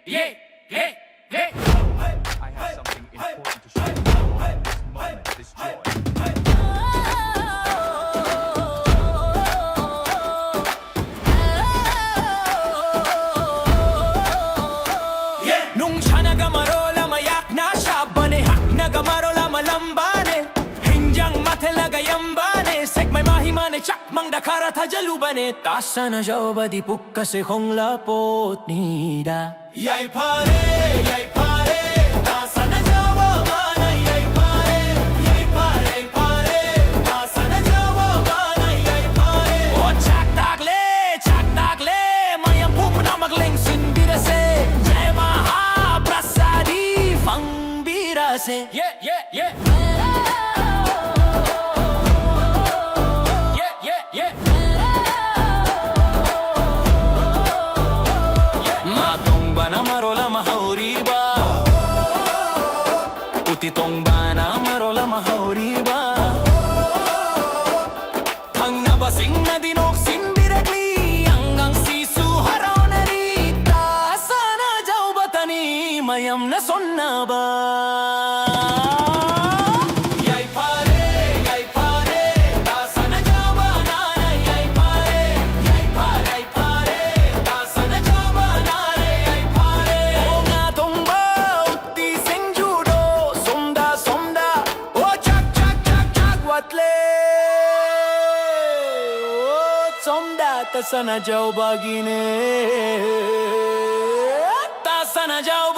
I have something important to share with you all. This moment, this joy. Nung siya nagamarola mayak na siya bane hak nagamarola malambane Hinjang matelaga yambane Sek may mahimane chak mang dakara tajalubane Tasa na jawa di pukka se hong lapot nida Yay pare, tasa na jawa mana yay pare pare, tasa na jawa mana yay pare O chak tagle, mayang pupuna magling sindirase Jai maha prasadi fang birase Yeah Matong bana marola mahauri ba Utitong bana marola mahauri ba Ang nabasing na dinok sindiregli Hanggang sisu haraw na rita Sana jaw batani mayam na sonna ba Yay pare, tasa na jawa nana Yay pare, tasa na jawa nana Yay pare O nga tomba utti sing judo Somda, o chak watle O somda tasa na jaw bagine Tasa na jaw